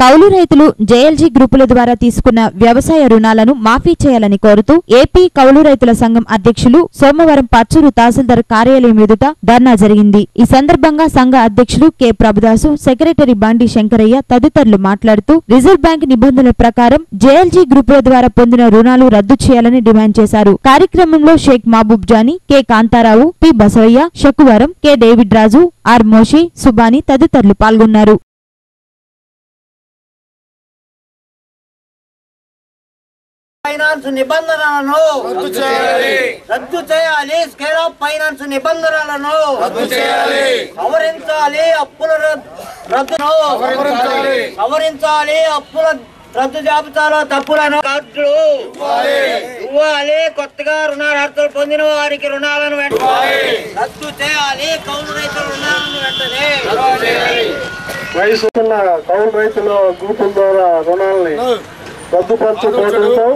కౌలు రైతులు జేఎల్జీ గ్రూపుల ద్వారా తీసుకున్న వ్యవసాయ రుణాలను మాఫీ చేయాలని కోరుతూ ఏపీ కౌలు రైతుల సంఘం అధ్యక్షులు సోమవారం పర్చూరు తహసీల్దార్ కార్యాలయం ఎదుట ధర్నా జరిగింది। ఈ సందర్భంగా సంఘ అధ్యక్షులు కె ప్రభుదాసు, సెక్రటరీ బండి శంకరయ్య తదితరులు మాట్లాడుతూ రిజర్వ్ బ్యాంక్ నిబంధనల ప్రకారం జేఎల్జీ గ్రూపుల ద్వారా పొందిన రుణాలు రద్దు చేయాలని డిమాండ్ చేశారు। కార్యక్రమంలో షేక్ మహబూబ్ జానీ, కె కాంతారావు, పి బసవయ్య, శకువరం, K David Raju, R Moshe, Subhani తదితరులు పాల్గొన్నారు। ఫైనాన్స్ నిబంధనలను రద్దు చేయాలి। స్కేల్ ఆఫ్ ఫైనాన్స్ నిబంధనలను సవరించాలి। అప్పుల సవరించాలి। అప్పుల రద్దు జాబితాలో తప్పులను కార్డులు ఇవ్వాలి। కొత్తగా రుణార్హతలు పొందిన వారికి రుణాలను వెంటనే రద్దు చేయాలి। కౌలు రైతుల రుణాలను వెంటనే వయసున్న కౌలు రైతుల గ్రూపుల ద్వారా రుణాలని రద్దుపరచడంతో